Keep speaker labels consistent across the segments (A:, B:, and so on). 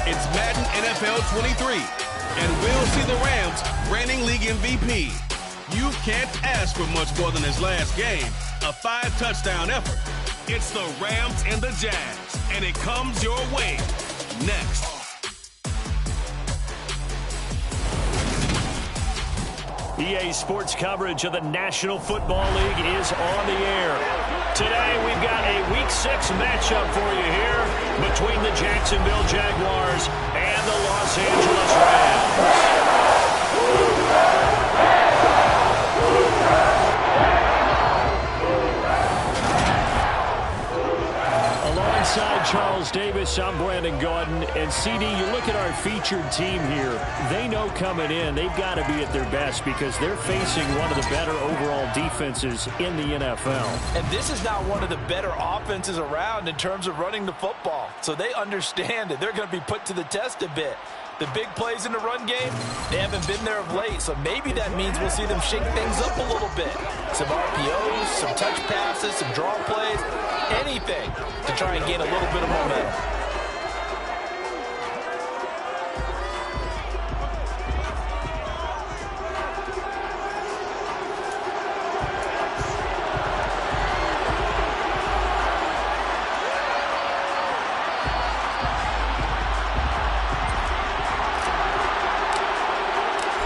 A: It's Madden NFL 23, and we'll see the Rams reigning league MVP. You can't ask for much more than his last game, a 5-touchdown effort. It's the Rams and the Jags, and it comes your way next.
B: EA Sports coverage of the National Football League is on the air. Today, we've got a Week 6 matchup for you here between the Jacksonville Jaguars and the Los Angeles Rams. Alongside Charles Davis, I'm Brandon Gaudin. And CD, you look at our featured team here. They know coming in they've got to be at their best because they're facing one of the better overall defenses in the NFL.
C: And this is not one of the better offenses around in terms of running the football. So they understand that they're going to be put to the test a bit. The big plays in the run game, they haven't been there of late. So maybe that means we'll see them shake things up a little bit. Some RPOs, some touch passes, some draw plays, anything to try and gain a little bit of momentum.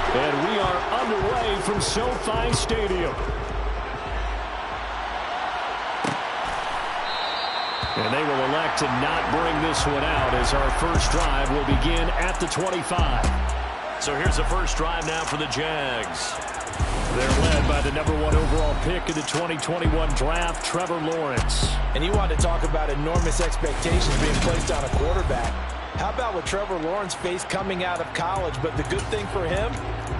B: And we are underway from SoFi Stadium. And they will elect to not bring this one out as our first drive will begin at the 25. So here's the first drive now for the Jags. They're led by the #1 overall pick in the 2021 draft, Trevor Lawrence.
C: And you want to talk about enormous expectations being placed on a quarterback. How about what Trevor Lawrence faced coming out of college? But the good thing for him,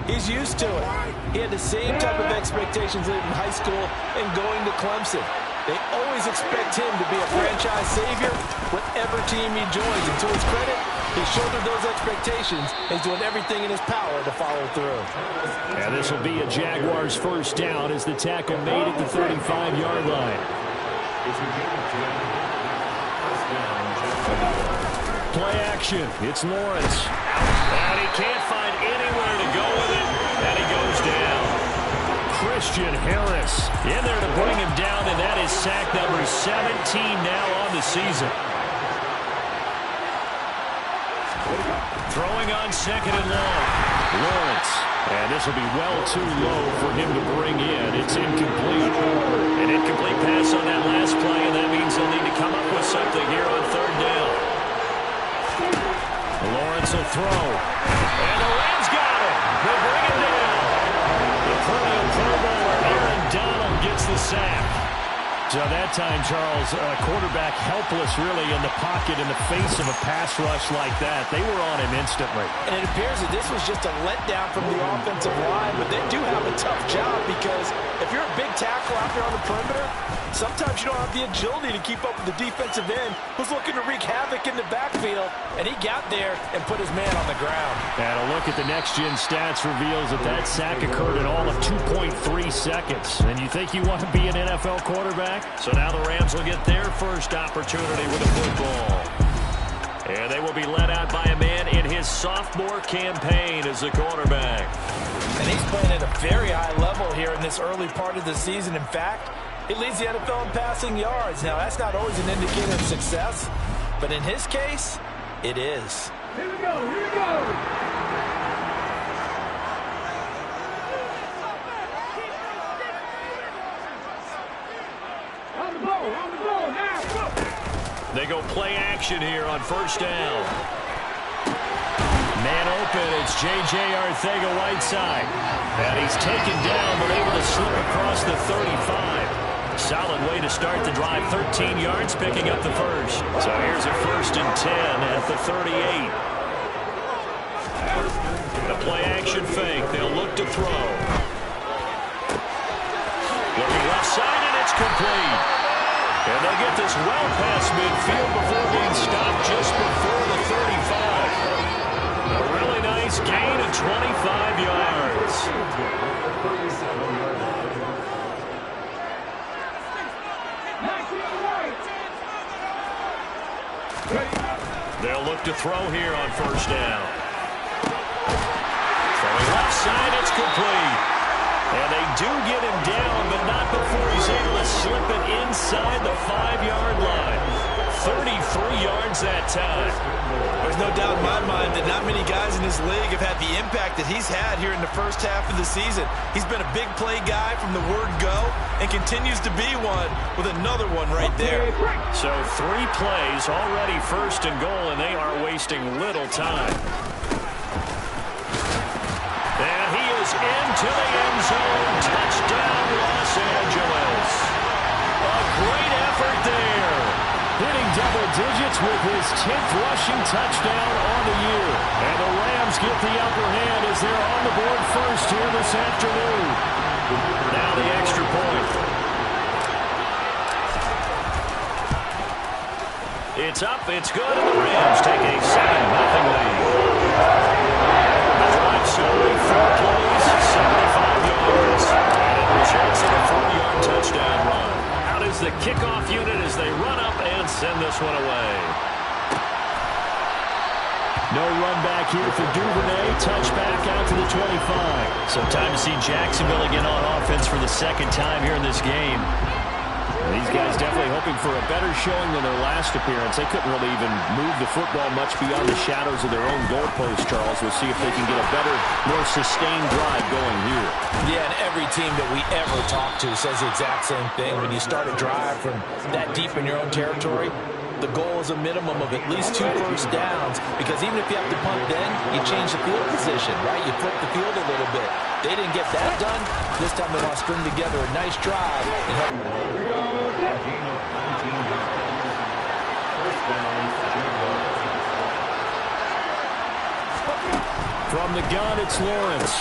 C: he's used to it. He had the same type of expectations in high school and going to Clemson. They always expect him to be a franchise savior, whatever team he joins. And to his credit, he shouldered those expectations and is doing everything in his power to follow through.
B: And this will be a Jaguars first down as the tackle made at the 35-yard line. Play action. It's Lawrence. And he can't find anywhere to go with it, and he goes down. Christian Harris in there to bring him down, and that is sack number 17 now on the season. Throwing on second and long. Lawrence. And this will be well too low for him to bring in. It's incomplete. An incomplete pass on that last play, and that means they'll need to come up with something here on third down. Lawrence will throw. And the Rams got it. They'll bring him down. The perennial Pro Bowler Aaron Donald gets the sack. So that time, Charles, quarterback helpless really in the pocket in the face of a pass rush like that. They were on him instantly.
C: And it appears that this was just a letdown from the offensive line, but they do have a tough job because if you're a big tackle out there on the perimeter, sometimes you don't have the agility to keep up with the defensive end who's looking to wreak havoc in the backfield, and he got there and put his man on the ground.
B: And a look at the next-gen stats reveals that that sack occurred in all of 2.3 seconds. And you think you want to be an NFL quarterback? So now the Rams will get their first opportunity with the football. And they will be led out by a man in his sophomore campaign as the quarterback.
C: And he's playing at a very high level here in this early part of the season. In fact, he leads the NFL in passing yards. Now, that's not always an indicator of success, but in his case, it is.
D: Here we go, here we go.
B: They go play action here on first down. Man open, it's J.J. Arcega-Whiteside. And he's taken down, but able to slip across the 35. Solid way to start the drive, 13 yards, picking up the first. So here's a 1st and 10 at the 38. The play action fake, they'll look to throw. Looking left side, and it's complete. And they'll get this well past midfield before being stopped just before the 35. A really nice gain of 25 yards. They'll look to throw here on first down. Throwing left side, it's complete. And they do get him down, but not before he's able to slip it inside the 5-yard line. 33 yards that time.
C: There's no doubt in my mind that not many guys in this league have had the impact that he's had here in the first half of the season. He's been a big play guy from the word go and continues to be one with another one right there.
B: So 3 plays already first and goal, and they are wasting little time. And he is into the end zone. Touchdown, Los Angeles. A great effort there. Hitting double digits with his 10th rushing touchdown on the year. And the Rams get the upper hand as they're on the board first here this afternoon. Now the extra point. It's up, it's good, and the Rams take a 7-0 lead. The drive slowly, 4 plays, 75 yards. And it results in a 40-yard touchdown run. Out is the kickoff unit as they run up and send this one away. No run back here for Duvernay. Touchback out to the 25. So time to see Jacksonville again on offense for the second time here in this game. These guys definitely hoping for a better showing than their last appearance. They couldn't really even move the football much beyond the shadows of their own goalpost, Charles. We'll see if they can get a better, more sustained drive going here.
C: Yeah, and every team that we ever talk to says the exact same thing. When you start a drive from that deep in your own territory, the goal is a minimum of at least 2 first downs, because even if you have to punt then, you change the field position, right? You flip the field a little bit. They didn't get that done. This time they want to string together a nice drive and help.
B: From the gun, it's Lawrence.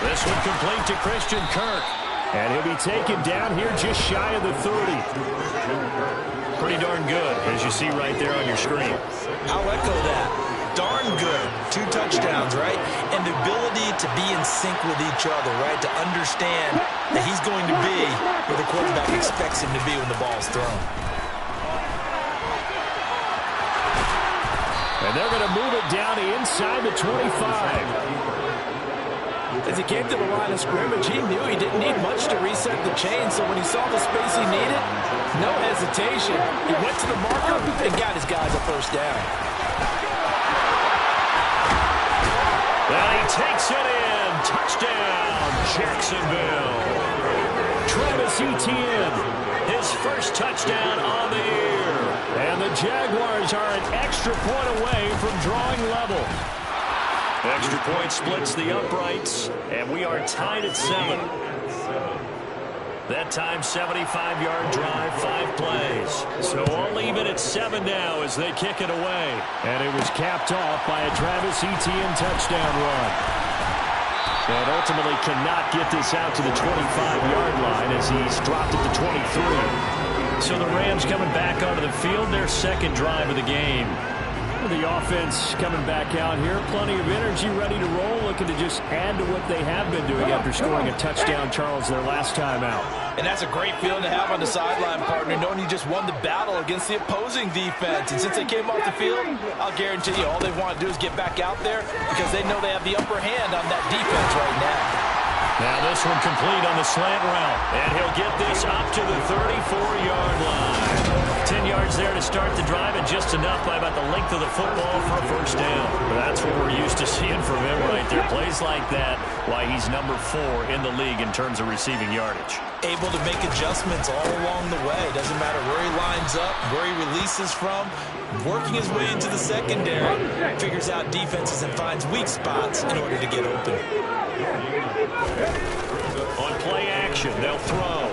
B: This one complete to Christian Kirk. And he'll be taken down here just shy of the 30. Pretty darn good, as you see right there on your screen.
C: I'll echo that. Darn good. 2 touchdowns, right? And the ability to be in sync with each other, right? To understand that he's going to be where the quarterback expects him to be when the ball's thrown.
B: And they're going to move it down inside the 25.
C: As he came to the line of scrimmage, he knew he didn't need much to reset the chain, so when he saw the space he needed, no hesitation. He went to the marker and got his guys a first down.
B: And he takes it in. Touchdown, Jacksonville. Travis Etienne, his first touchdown on the year. And the Jaguars are an extra point away from drawing level. Extra point splits the uprights, and we are tied at 7. That time, 75-yard drive, 5 plays. So all even at 7 now as they kick it away. And it was capped off by a Travis Etienne touchdown run. And ultimately cannot get this out to the 25-yard line as he's dropped it to 23. So the Rams coming back onto the field, their second drive of the game. The offense coming back out here. Plenty of energy, ready to roll, looking to just add to what they have been doing after scoring a touchdown, Charles, their last time out.
C: And that's a great feeling to have on the sideline, partner, knowing you just won the battle against the opposing defense. And since they came off the field, I'll guarantee you all they want to do is get back out there because they know they have the upper hand on that defense right now.
B: Now this one complete on the slant route. And he'll get this up to the 34-yard line. 10 yards there to start the drive, and just enough by about the length of the football for a first down. That's what we're used to seeing from him right there. Plays like that, why he's number 4 in the league in terms of receiving yardage.
C: Able to make adjustments all along the way. Doesn't matter where he lines up, where he releases from. Working his way into the secondary, figures out defenses and finds weak spots in order to get open.
B: On play action, they'll throw.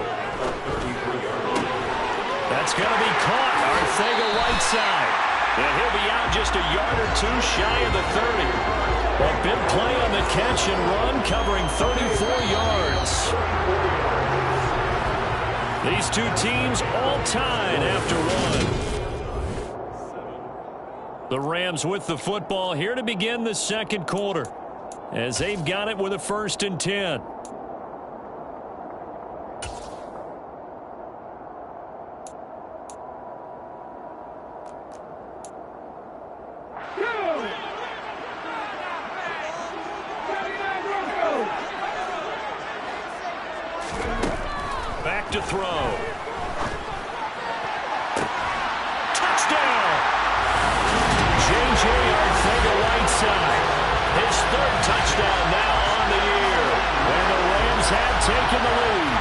B: That's going to be caught. Arcega-Whiteside. And he'll be out just a yard or 2 shy of the 30. A big play on the catch and run, covering 34 yards. These two teams all tied after 1. The Rams with the football here to begin the second quarter, as they've got it with a 1st and 10. to throw. Touchdown! J.J. Arcega-Whiteside. His third touchdown now on the year. And the Rams have taken the lead.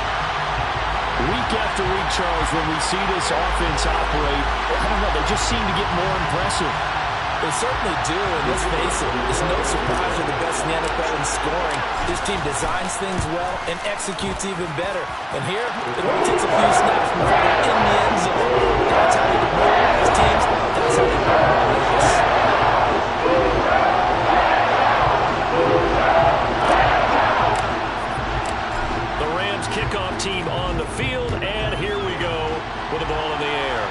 B: Week after week, Charles, when we see this offense operate, I don't know, they just seem to get more impressive.
C: They certainly do, and let's face it, it's no surprise they're the best in the NFL in scoring. This team designs things well and executes even better. And here, it only takes a few snaps before they're in the end zone. That's how they develop these teams. That's how they win.
B: The Rams kickoff team on the field, and here we go with the ball in the air.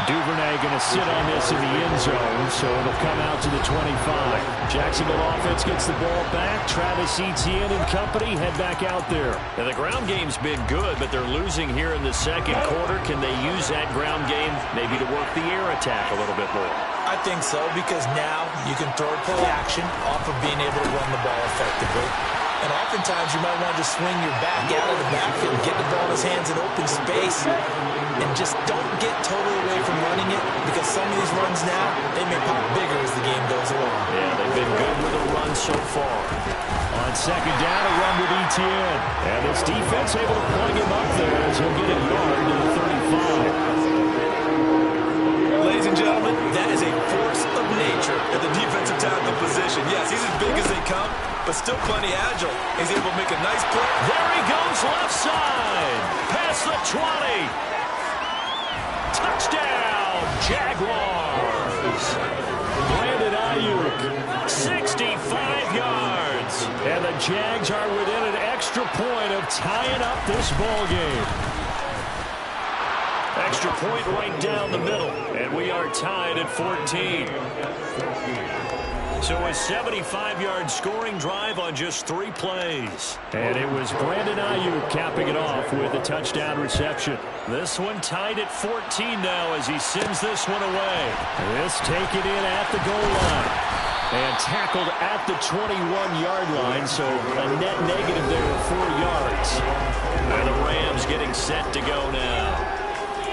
B: Duvernay going to sit on this in the end zone, so it'll come out to the 25. Jacksonville offense gets the ball back. Travis Etienne and company head back out there. Now, the ground game's been good, but they're losing here in the second quarter. Can they use that ground game maybe to work the air attack a little bit more?
C: I think so, because now you can throw play action off of being able to run the ball effectively. And oftentimes you might want to just swing your back out of the backfield, get the ball in his hands in open space, and just don't get totally away from running it, because some of these runs now, they may pop bigger as the game goes along.
B: Yeah, they've been good with the run so far. On second down, a run with Etienne. And this defense able to plug him up there as he'll get a yard to the 35.
C: Ladies and gentlemen, that is a force of nature at the defensive tackle position. Yes, he's as big as they come, but still plenty agile. He's able to make a nice play.
B: There he goes left side. Past the 20. Touchdown, Jaguars. Brandon Ayuk, 65 yards. And the Jags are within an extra point of tying up this ball game. Extra point right down the middle, and we are tied at 14. So a 75-yard scoring drive on just 3 plays. And it was Brandon Ayuk capping it off with a touchdown reception. This one tied at 14 now as he sends this one away. This taken in at the goal line. And tackled at the 21-yard line, so a net negative there of 4 yards. And the Rams getting set to go now.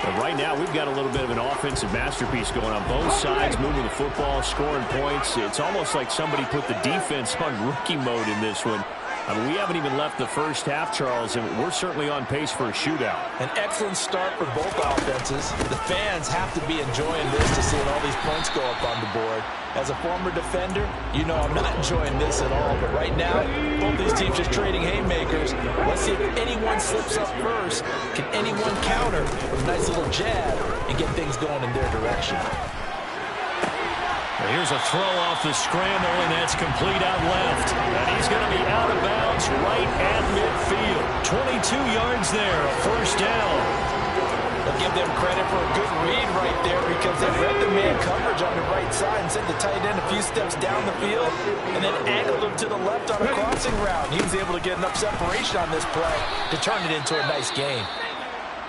B: But right now, we've got a little bit of an offensive masterpiece going on both sides, moving the football, scoring points. It's almost like somebody put the defense on rookie mode in this one. I mean, we haven't even left the first half, Charles, and we're certainly on pace for a shootout.
C: An excellent start for both offenses. The fans have to be enjoying this to see all these points go up on the board. As a former defender, you know I'm not enjoying this at all. But right now, both these teams just trading haymakers. Let's see if anyone slips up first. Can anyone counter with a nice little jab and get things going in their direction?
B: Here's a throw off the scramble, and that's complete out left. And he's going to be out of bounds right at midfield. 22 yards there, a first down.
C: I'll give them credit for a good read right there, because they read the man coverage on the right side and sent the tight end a few steps down the field and then angled him to the left on a crossing route. He was able to get enough separation on this play to turn it into a nice game.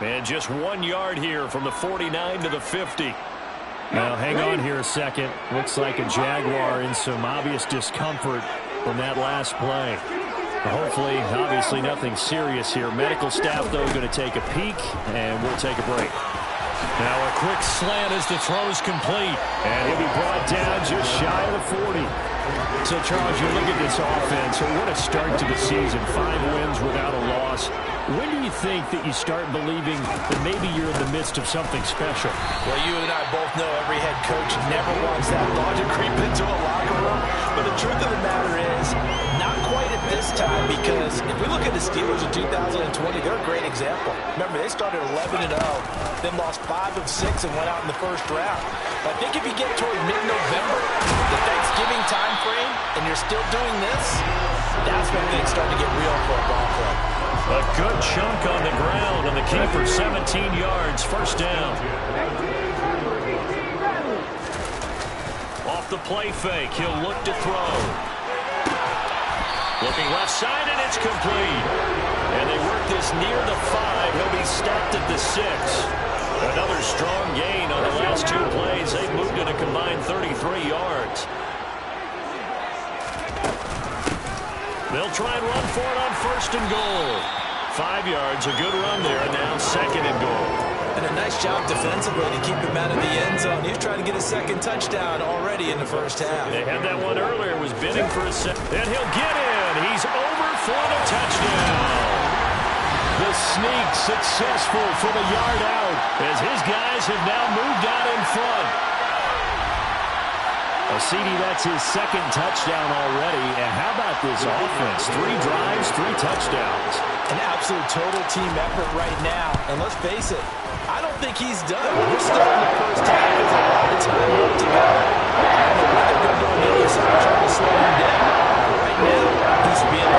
B: And just 1 yard here from the 49 to the 50. Now, hang on here a second. Looks like a Jaguar in some obvious discomfort from that last play. Hopefully, obviously, nothing serious here. Medical staff, though, going to take a peek, and we'll take a break. Now, a quick slant as the throw's complete. And he'll be brought down just shy of the 40. So, Charles, you look at this offense. What a start to the season. 5 wins without a loss. When do you think that you start believing that maybe you're in the midst of something special?
C: Well, you and I both know every head coach never wants that thought to creep into a locker room. But the truth of the matter is, not quite at this time, because if we look at the Steelers in 2020, they're a great example. Remember, they started 11-0, then lost 5 of 6 and went out in the first round. But I think if you get toward mid-November, the Thanksgiving time frame, and you're still doing this, that's when things start to get real for a ball club.
B: A good chunk on the ground, and the keeper 17 yards, first down. Off the play fake, he'll look to throw. Looking left side, and it's complete. And they work this near the 5. He'll be stopped at the 6. Another strong gain on the last 2 plays. They've moved it a combined 33 yards. They'll try and run for it on 1st and goal. 5 yards, a good run there, and now 2nd and goal.
C: And a nice job defensively to keep him out of the end zone. He's trying to get a 2nd touchdown already in the 1st half.
B: They had that one earlier, was bidding for a set. And he'll get in. He's over for the touchdown. The sneak successful for the yard out as his guys have now moved out in front. CD, that's his 2nd touchdown already. And how about this offense? 3 drives, 3 touchdowns.
C: An absolute total team effort right now. And let's face it, I don't think he's done. We're still in the 1st half. There's a lot of time left to go. I don't know what they're going to do on the other side trying to slow him down. But right now, he's being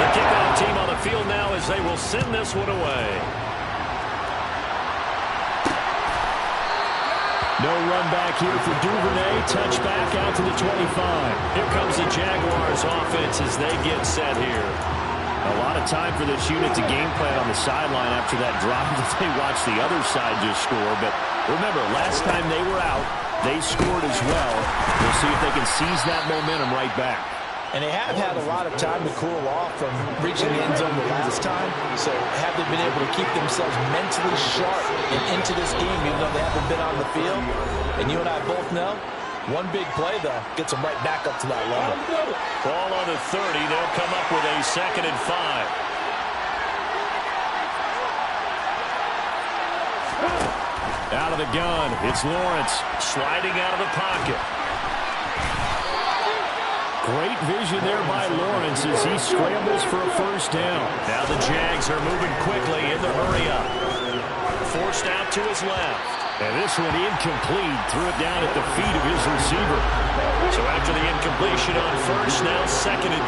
B: the kickoff team on the field now as they will send this one away. No run back here for Duvernay. Touchback out to the 25. Here comes the Jaguars offense as they get set here. A lot of time for this unit to game plan on the sideline after that drive that they watched the other side just score. But remember, last time they were out, they scored as well. We'll see if they can seize that momentum right back.
C: And they have had a lot of time to cool off from reaching the end zone the last time. So have they been able to keep themselves mentally sharp and into this game, even though they haven't been on the field? And you and I both know, one big play, though, gets them right back up to that level.
B: Ball on the 30. They'll come up with a 2nd and 5. Out of the gun, it's Lawrence sliding out of the pocket. Great vision there by Lawrence as he scrambles for a 1st down. Now the Jags are moving quickly in the hurry-up. Forced out to his left. And this one incomplete. Threw it down at the feet of his receiver. So after the incompletion on 1st, now 2nd and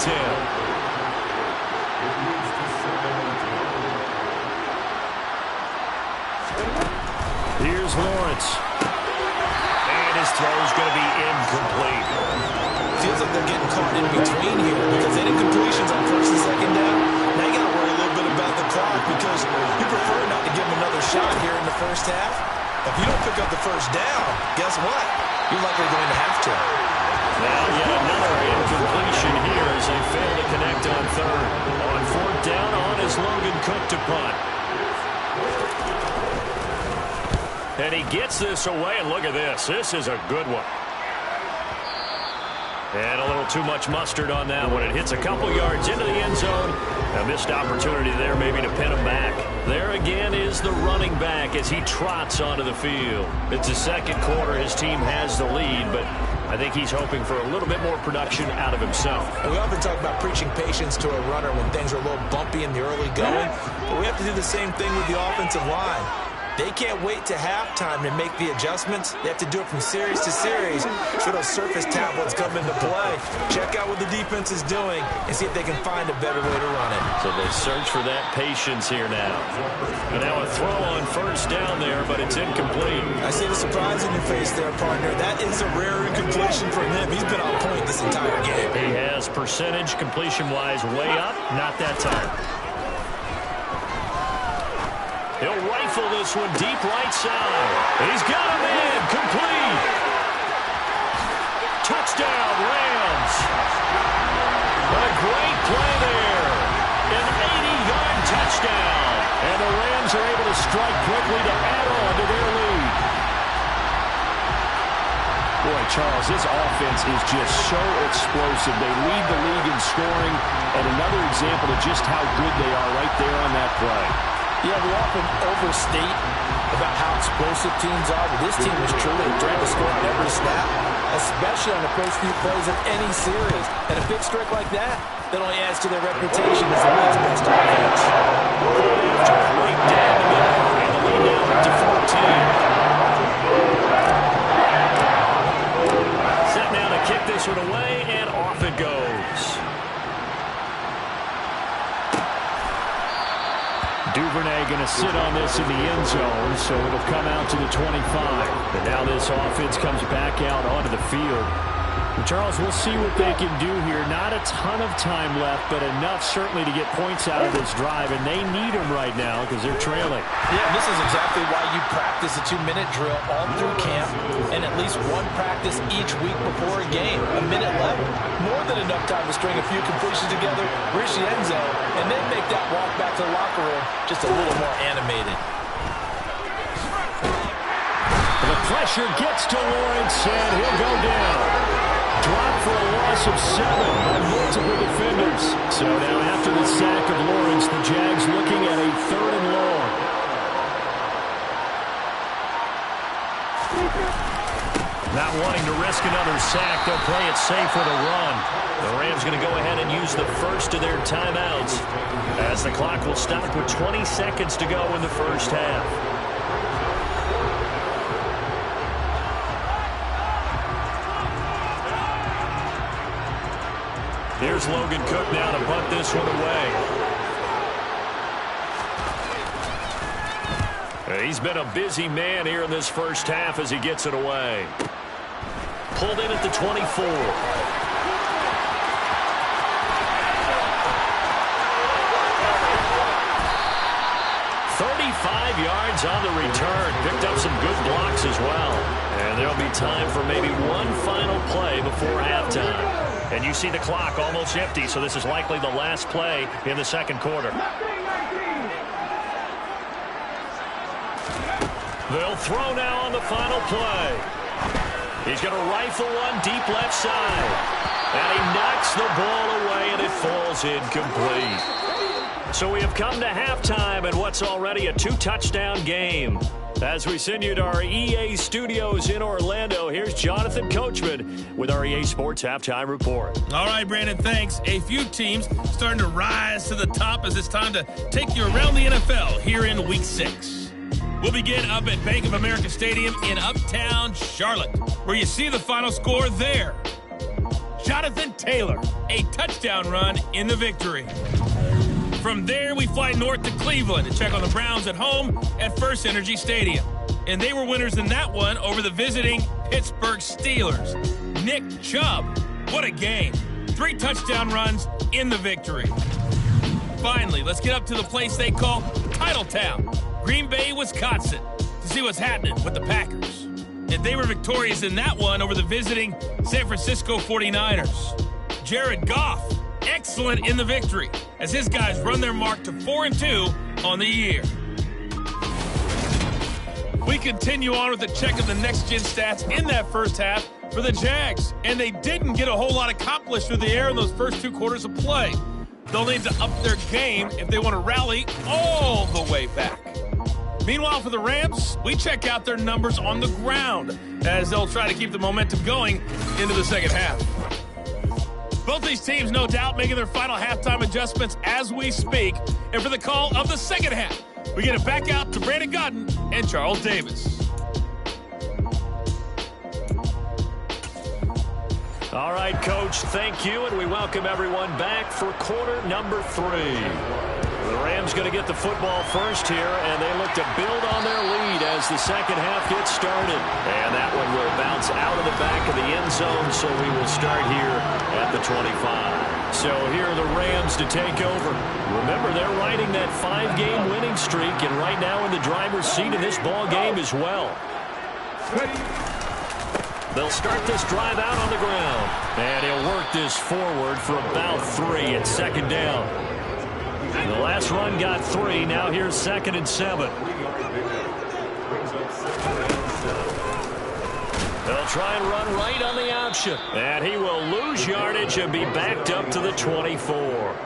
B: 10. Here's Lawrence. And his throw's going to be incomplete.
C: Feels like they're getting caught in between here because they did completions on 1st and 2nd down. Now you got to worry a little bit about the clock because you prefer not to give them another shot here in the 1st half. If you don't pick up the 1st down, guess what? You're likely going to have to.
B: Now yet another incompletion here as they fail to connect on 3rd. On 4th down on is Logan Cook to punt. And he gets this away, and look at this. This is a good one. And a little too much mustard on that one. It hits a couple yards into the end zone. A missed opportunity there maybe to pin him back. There again is the running back as he trots onto the field. It's the 2nd quarter. His team has the lead, but I think he's hoping for a little bit more production out of himself.
C: And we often talk about preaching patience to a runner when things are a little bumpy in the early going. But we have to do the same thing with the offensive line. They can't wait to halftime to make the adjustments. They have to do it from series to series so those surface tablets come into play. Check out what the defense is doing and see if they can find a better way to run it.
B: So they search for that patience here now. And now a throw on 1st down there, but it's incomplete.
C: I see the surprise in your face there, partner. That is a rare incompletion from him. He's been on point this entire game.
B: He has percentage completion-wise way up. Not that time. He'll rifle this one deep right side. He's got him in. Complete. Touchdown, Rams. What a great play there. An 80-yard touchdown. And the Rams are able to strike quickly to add on to their lead. Boy, Charles, this offense is just so explosive. They lead the league in scoring. And another example of just how good they are right there on that play.
C: Yeah, we often overstate about how explosive teams are, but this team is truly a threat to score on every snap, especially on the first few plays of any series. And a big streak like that only adds to their reputation as the league's best offense.
B: Right down the middle, and the lead now up to 14. Set now to kick this one away, and off it goes. Duvernay going to sit on this in the end zone, so it'll come out to the 25. And now this offense comes back out onto the field. Charles, we'll see what they can do here. Not a ton of time left, but enough certainly to get points out of this drive, and they need them right now because they're trailing.
C: Yeah, this is exactly why you practice a 2-minute drill all through camp and at least one practice each week before a game. A minute left, more than enough time to string a few completions together, reach the end zone, and then make that walk back to the locker room just a little more animated.
B: The pressure gets to Lawrence, and he'll go down. Drop for a loss of 7 by multiple defenders. So now after the sack of Lawrence, the Jags looking at a 3rd and long. Not wanting to risk another sack, they'll play it safe with a run. The Rams going to go ahead and use the first of their timeouts as the clock will stop with 20 seconds to go in the first half. Here's Logan Cook now to bunt this one away. He's been a busy man here in this first half as he gets it away. Pulled in at the 24. 35 yards on the return. Picked up some good blocks as well. And there'll be time for maybe one final play before halftime. And you see the clock almost empty, so this is likely the last play in the second quarter. They'll throw now on the final play. He's going to rifle one deep left side. And he knocks the ball away, and it falls incomplete. So we have come to halftime in what's already a 2-touchdown game. As we send you to our EA studios in Orlando, here's Jonathan Coachman with our EA Sports Halftime Report.
D: All right, Brandon, thanks. A few teams starting to rise to the top as it's time to take you around the NFL here in Week 6. We'll begin up at Bank of America Stadium in Uptown Charlotte, where you see the final score there. Jonathan Taylor, a touchdown run in the victory. From there, we fly north to Cleveland to check on the Browns at home at First Energy Stadium. And they were winners in that one over the visiting Pittsburgh Steelers. Nick Chubb, what a game. 3 touchdown runs in the victory. Finally, let's get up to the place they call Titletown, Green Bay, Wisconsin, to see what's happening with the Packers. And they were victorious in that one over the visiting San Francisco 49ers. Jared Goff, excellent in the victory as his guys run their mark to 4-2 on the year. We continue on with a check of the next-gen stats in that first half for the Jags, and they didn't get a whole lot accomplished through the air in those first 2 quarters of play. They'll need to up their game if they want to rally all the way back. Meanwhile, for the Rams, we check out their numbers on the ground as they'll try to keep the momentum going into the second half. Both these teams, no doubt, making their final halftime adjustments as we speak. And for the call of the second half, we get it back out to Brandon Godden and Charles Davis.
B: All right, Coach, thank you, and we welcome everyone back for quarter number 3. The Rams going to get the football first here, and they look to build on their lead as the second half gets started. And that one will bounce out of the back of the end zone, so we will start here at the 25. So here are the Rams to take over. Remember, they're riding that 5-game winning streak, and right now in the driver's seat in this ball game as well. They'll start this drive out on the ground. And he'll work this forward for about 3 at second down. The last run got 3. Now here's 2nd and 7. They'll try and run right on the option. And he will lose yardage and be backed up to the 24.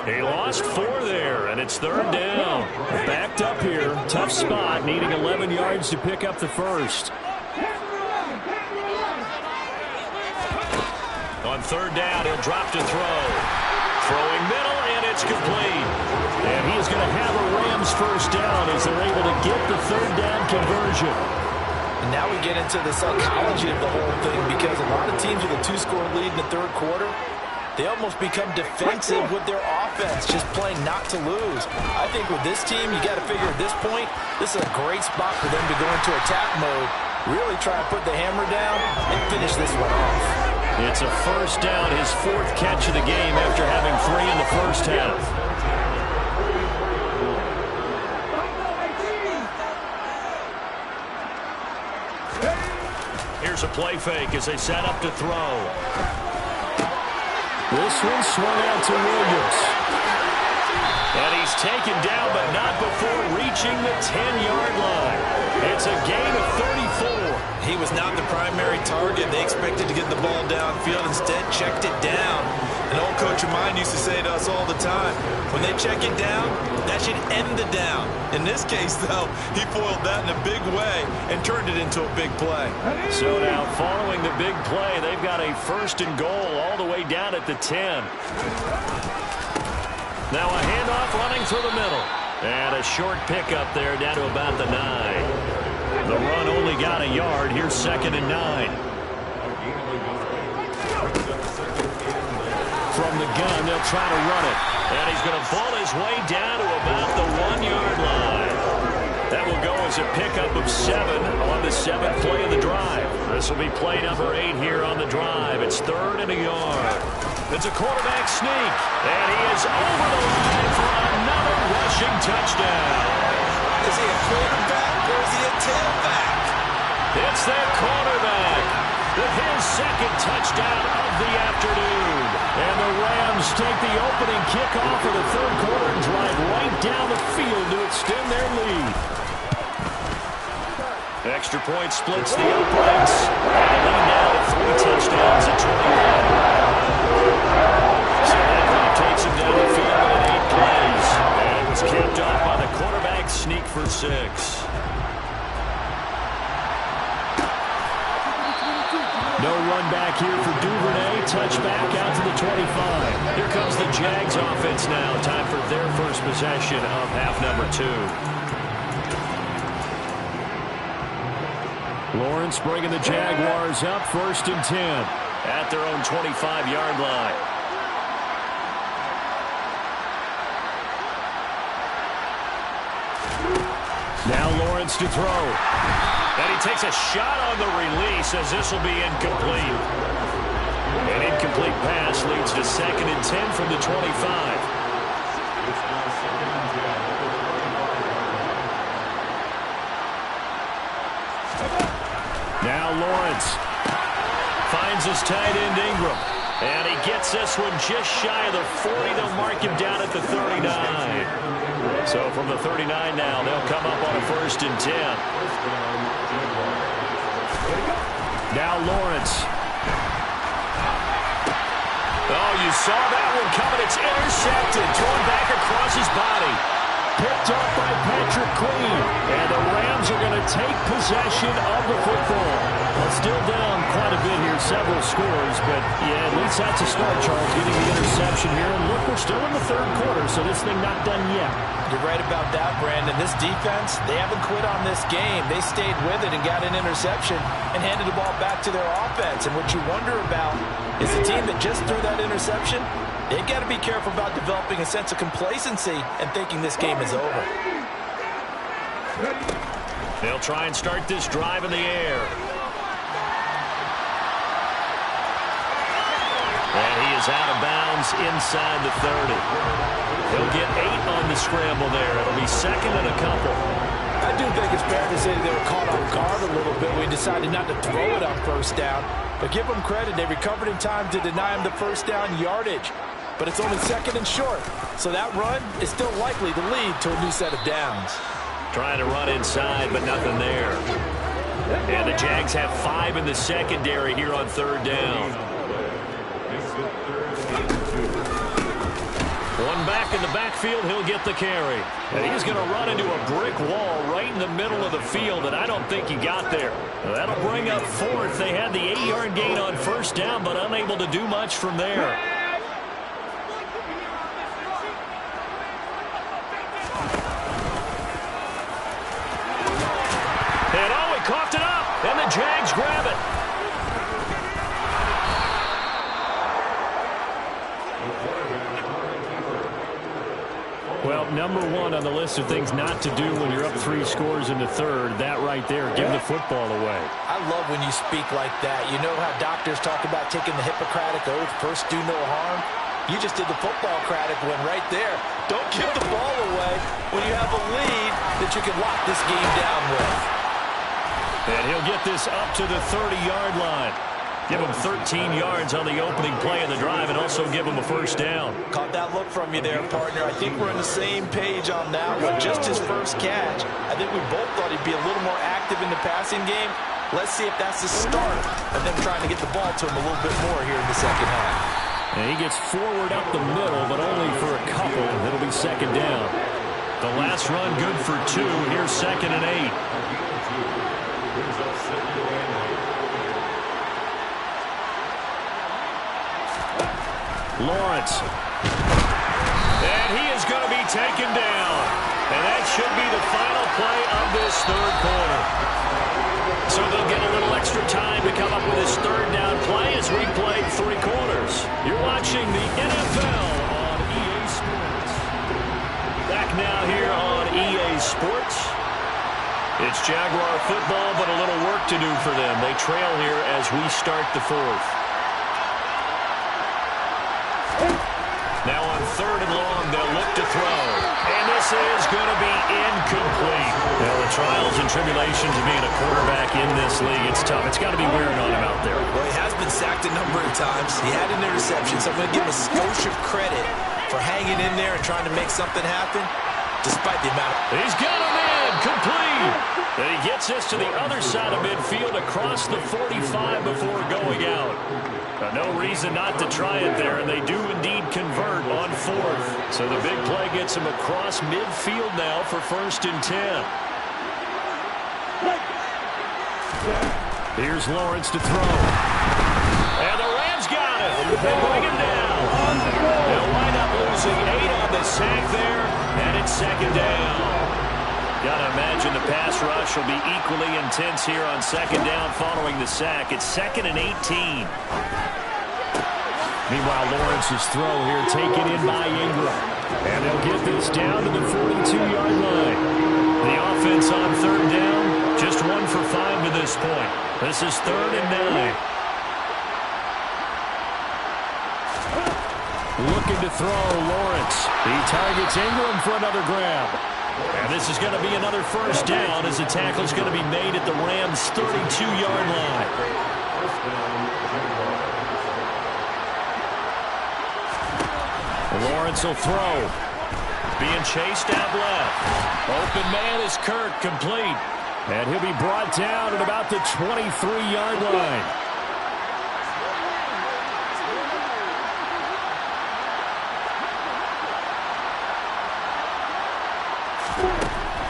B: He lost 4 there, and it's 3rd down. Backed up here. Tough spot, needing 11 yards to pick up the first. On 3rd down, he'll drop to throw. Throwing middle, and it's complete. And he's going to have a Rams first down as they're able to get the 3rd down conversion.
C: And now we get into the psychology of the whole thing, because a lot of teams with a 2-score lead in the 3rd quarter, they almost become defensive with their offense, just playing not to lose. I think with this team, you got to figure at this point, this is a great spot for them to go into attack mode, really try to put the hammer down and finish this one off.
B: It's a first down, his 4th catch of the game after having 3 in the first half. Here's a play fake as they set up to throw. This one swung out to Williams. And he's taken down, but not before reaching the 10-yard line. It's a gain of 34.
C: He was not the primary target. They expected to get the ball downfield. Instead, checked it down. An old coach of mine used to say to us all the time, when they check it down, that should end the down. In this case, though, he foiled that in a big way and turned it into a big play.
B: So now, following the big play, they've got a 1st and goal all the way down at the 10. Now a handoff running through the middle. And a short pickup there down to about the 9. The run only got a yard. Here's 2nd and 9. From the gun, they'll try to run it. And he's going to ball his way down to about the 1-yard line. That will go as a pickup of 7 on the 7th play of the drive. This will be play number 8 here on the drive. It's 3rd and a yard. It's a quarterback sneak. And he is over the line for another rushing touchdown.
C: Is he a quarterback or is he a tailback?
B: It's their quarterback with his 2nd touchdown of the afternoon. And the Rams take the opening kickoff of the 3rd quarter and drive right down the field to extend their lead. Extra point splits the uprights. And the lead now to 3 touchdowns at 21. So that drive takes him down the field in 8 plays. And it was capped off by the quarterback sneak for 6. No run back here for Duvernay. Touchback out to the 25. Here comes the Jags offense now. Time for their first possession of half number 2. Lawrence bringing the Jaguars up 1st and 10 at their own 25-yard line. Now Lawrence to throw. And he takes a shot on the release as this will be incomplete. An incomplete pass leads to 2nd and 10 from the 25. Now Lawrence finds his tight end Ingram. And he gets this one just shy of the 40. They'll mark him down at the 39. So from the 39 now, they'll come up on a 1st and 10. Now Lawrence. Oh, you saw that one coming. It's intercepted. Thrown back across his body. Picked up by Patrick Queen. And the Rams are going to take possession of the football. Well, still down quite a bit here, several scores. But, yeah, at least that's a start, Charles, getting the interception here. And look, we're still in the 3rd quarter, so this thing not done yet.
C: You're right about that, Brandon. This defense, they haven't quit on this game. They stayed with it and got an interception and handed the ball back to their offense. And what you wonder about is the team that just threw that interception, they've got to be careful about developing a sense of complacency and thinking this game is over.
B: They'll try and start this drive in the air. And he is out of bounds inside the 30. He'll get 8 on the scramble there. It'll be 2nd and a couple.
C: I do think it's fair to say they were caught off guard a little bit. We decided not to throw it on 1st down. But give them credit. They recovered in time to deny him the 1st down yardage. But it's only 2nd and short. So that run is still likely to lead to a new set of downs.
B: Trying to run inside, but nothing there. And the Jags have 5 in the secondary here on 3rd down. One back in the backfield, he'll get the carry. And he's going to run into a brick wall right in the middle of the field, and I don't think he got there. That'll bring up 4th. They had the 8-yard gain on 1st down, but unable to do much from there. And oh, he coughed it up, and the Jags grab it. Well, Well, number one on the list of things not to do when you're up 3 scores in the third, that right there, give the football away.
C: I love when you speak like that. You know how doctors talk about taking the Hippocratic oath, first do no harm? You just did the football-cratic one right there. Don't give the ball away when you have a lead that you can lock this game down with.
B: And he'll get this up to the 30-yard line. Give him 13 yards on the opening play of the drive and also give him a first down.
C: Caught that look from you there, partner. I think we're on the same page on that one. Just his first catch. I think we both thought he'd be a little more active in the passing game. Let's see if that's the start of them trying to get the ball to him a little bit more here in the second half.
B: And he gets forward up the middle, but only for a couple. It'll be second down. The last run good for 2. Here's 2nd and 8. Lawrence. And he is going to be taken down. And that should be the final play of this third quarter. So they'll get a little extra time to come up with his third down play as we play 3 quarters. You're watching the NFL on EA Sports. Back now here on EA Sports. It's Jaguar football, but a little work to do for them. They trail here as we start the 4th. Now on 3rd and long, they'll look to throw. And this is going to be incomplete. Well, the trials and tribulations of being a quarterback in this league, it's tough. It's got to be wearing on him out there.
C: Well, he has been sacked a number of times. He had an interception, so I'm going to give him a skosh of credit for hanging in there and trying to make something happen, despite the amount of...
B: He's got him in, complete. And he gets this to the other side of midfield across the 45 before going out. No reason not to try it there, and they do indeed convert on 4th. So the big play gets him across midfield now for 1st and 10. Here's Lawrence to throw. And the Rams got it. They bring him down. They'll wind up losing 8 on the sack there, and it's 2nd down. Got to imagine the pass rush will be equally intense here on 2nd down following the sack. It's 2nd and 18. Meanwhile, Lawrence's throw here taken in by Ingram. And they'll get this down to the 42-yard line. The offense on 3rd down, just 1 for 5 to this point. This is 3rd and 9. Looking to throw, Lawrence. He targets Ingram for another grab. And this is going to be another first down as the tackle is going to be made at the Rams' 32-yard line. Lawrence will throw. Being chased out left. Open man is Kirk, complete. And he'll be brought down at about the 23-yard line.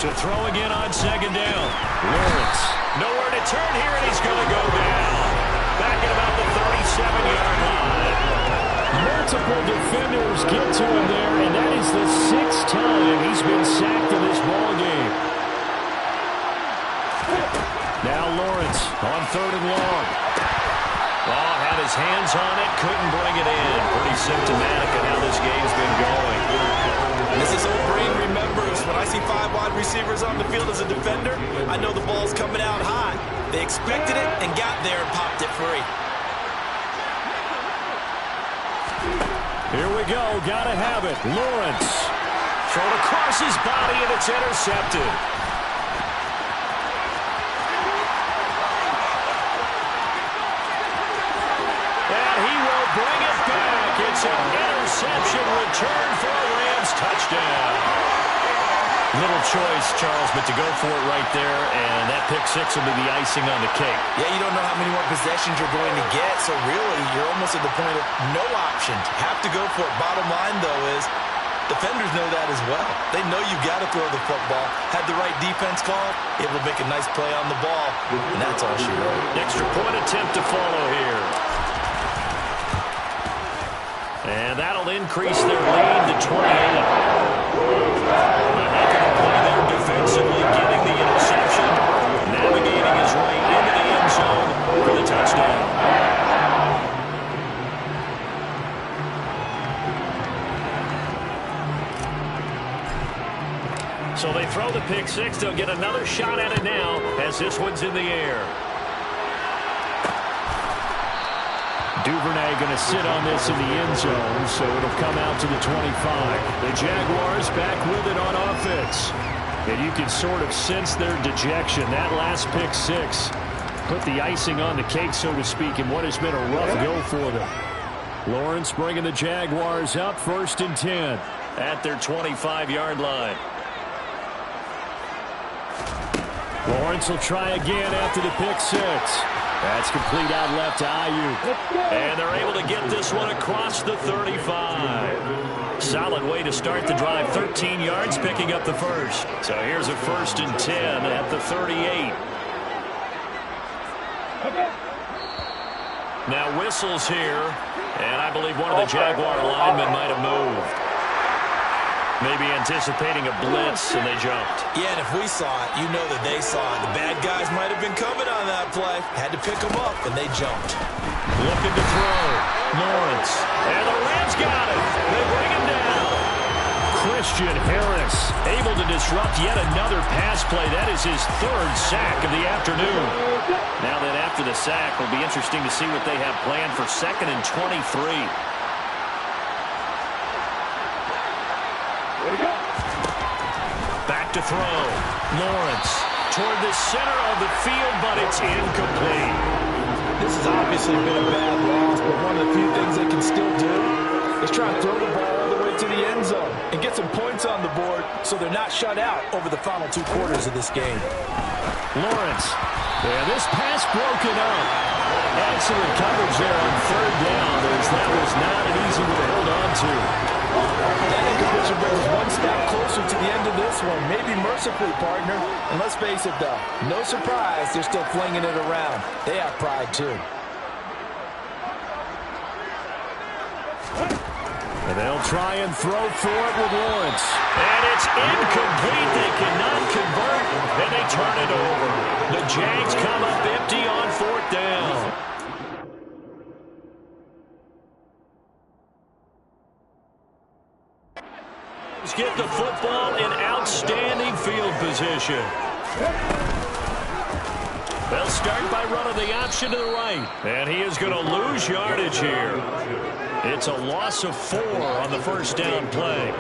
B: To throw again on 2nd down. Lawrence. Nowhere to turn here, and he's going to go down. Back at about the 37-yard line. Multiple defenders get to him there, and that is the 6th time he's been sacked in this ball game. Now Lawrence on 3rd and long. Oh, had his hands on it, couldn't bring it in. Pretty symptomatic of how this game's been going.
C: And as this old brain remembers, when I see 5 wide receivers on the field as a defender, I know the ball's coming out high. They expected it and got there and popped it free.
B: Here we go. Got to have it. Lawrence. Thrown across his body, and it's intercepted. And he will bring it back. It's an interception return for a Rams touchdown. Little choice, Charles, but to go for it right there, and that pick 6 will be the icing on the cake.
C: Yeah, you don't know how many more possessions you're going to get, so really you're almost at the point of no options. Have to go for it. Bottom line, though, is defenders know that as well. They know you've got to throw the football. Had the right defense call, able to make a nice play on the ball, and that's all she wrote.
B: Extra point attempt to follow here. And that'll increase their lead to 28. Play there defensively, getting the interception, navigating his way into the end zone for the touchdown. pick six. They'll get another shot at it now as this one's in the air. Duvernay going to sit on this in the end zone, so it'll come out to the 25. The Jaguars back with it on offense. And you can sort of sense their dejection. That last pick six put the icing on the cake, so to speak, in what has been a rough go for them. Lawrence bringing the Jaguars up 1st and 10 at their 25-yard line. Lawrence will try again after the pick six. That's complete out left to Ayuk. And they're able to get this one across the 35. Solid way to start the drive. 13 yards, picking up the first. So here's a 1st and 10 at the 38. Now whistles here, and I believe one of the Jaguar linemen might have moved. Maybe anticipating a blitz, and they jumped.
C: Yeah, and if we saw it, you know that they saw it. The bad guys might have been coming on that play. Had to pick them up, and they jumped.
B: Looking to throw. Lawrence. And the Rams got it. They bring him down. Christian Harris able to disrupt yet another pass play. That is his 3rd sack of the afternoon. Now that after the sack, it'll be interesting to see what they have planned for 2nd and 23. Back to throw. Lawrence toward the center of the field, but it's incomplete.
C: This has obviously been a bad loss, but one of the few things they can still do is try and throw the ball all the way to the end zone and get some points on the board so they're not shut out over the final 2 quarters of this game.
B: Lawrence. Yeah, this pass broken up. Excellent coverage there on 3rd down, as that was not an easy one to hold on to.
C: That incompletion brings us one step closer to the end of this one. Maybe mercifully, partner. And let's face it, though, no surprise, they're still flinging it around. They have pride, too.
B: And they'll try and throw for it with Lawrence. And it's incomplete. They cannot convert, and they turn it over. The Jags come up empty on 4th down. Get the football in outstanding field position. They'll start by running the option to the right. And he is going to lose yardage here. It's a loss of 4 on the 1st down play.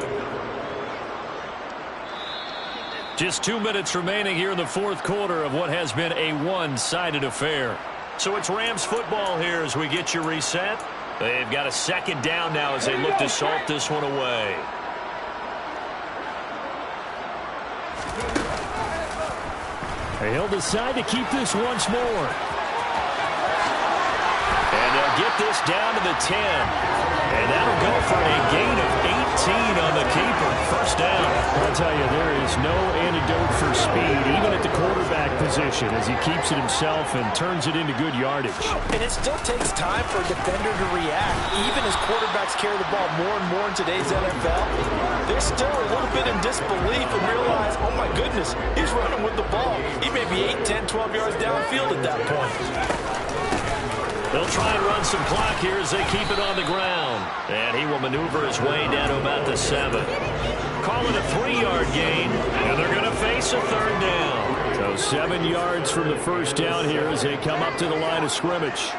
B: Just 2 minutes remaining here in the 4th quarter of what has been a one-sided affair. So it's Rams football here as we get you reset. They've got a 2nd down now as they look to salt this one away. He'll decide to keep this once more. And they'll get this down to the 10. And that'll go for a gain of 18 on the keeper. 1st down. I'll tell you, there is no antidote for speed, even at the quarterback position, as he keeps it himself and turns it into good yardage.
C: And it still takes time for a defender to react. Even as quarterbacks carry the ball more and more in today's NFL, they're still a little bit in disbelief and realize, oh my goodness, he's running with the ball. He may be 8, 10, 12 yards downfield at that point.
B: They'll try and run some clock here as they keep it on the ground. And he will maneuver his way down to about the 7. Call it a 3-yard gain, and they're going to face a 3rd down. So 7 yards from the 1st down here as they come up to the line of scrimmage.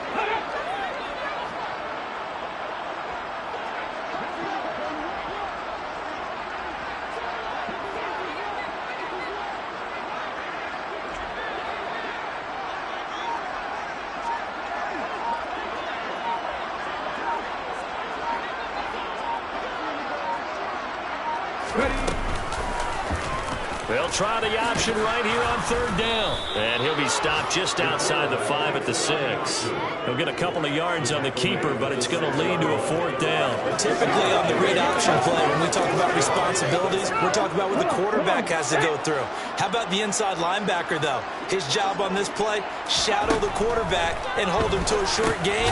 B: They'll try the option right here on 3rd down. And he'll be stopped just outside the 5 at the 6. He'll get a couple of yards on the keeper, but it's going to lead to a 4th down.
C: Typically on the read option play, when we talk about responsibilities, we're talking about what the quarterback has to go through. How about the inside linebacker, though? His job on this play, shadow the quarterback and hold him to a short gain.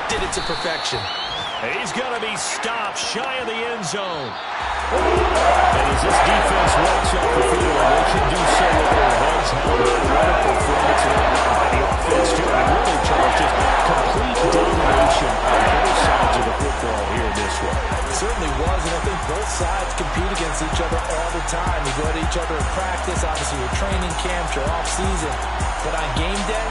C: Did it to perfection.
B: He's going to be stopped shy of the end zone. And as this defense walks off the field, they can do so with their heads held. What a performance by the offense, too. And really, Charles, just complete domination on both sides of the football here in this one.
C: It certainly was, and I think both sides compete against each other all the time. They go to each other in practice, training camps, your off-season. But on game day,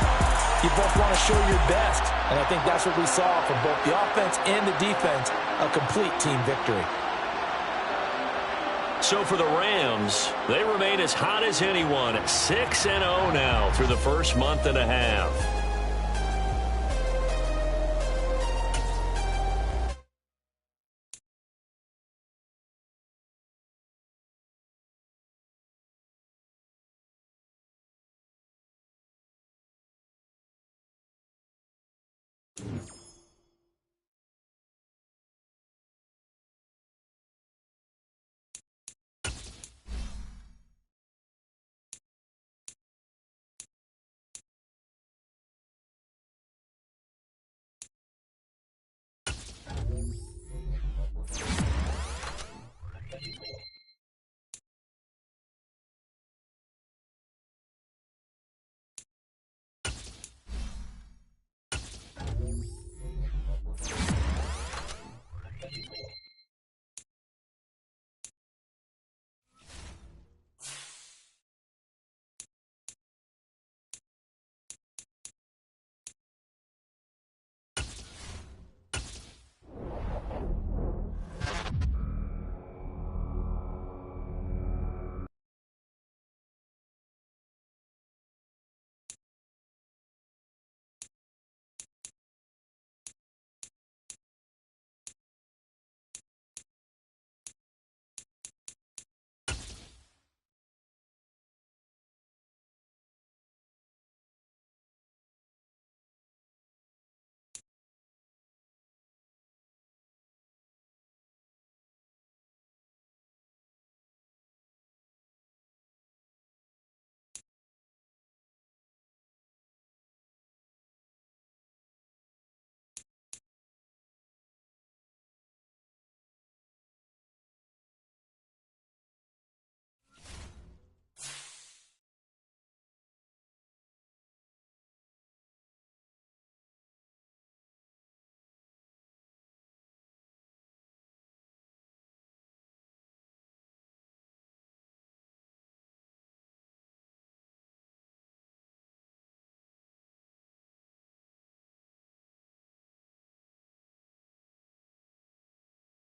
C: you both want to show your best. And I think that's what we saw from both the offense and the defense, a complete team victory.
B: So for the Rams, they remain as hot as anyone at 6-0 now through the first month and a half.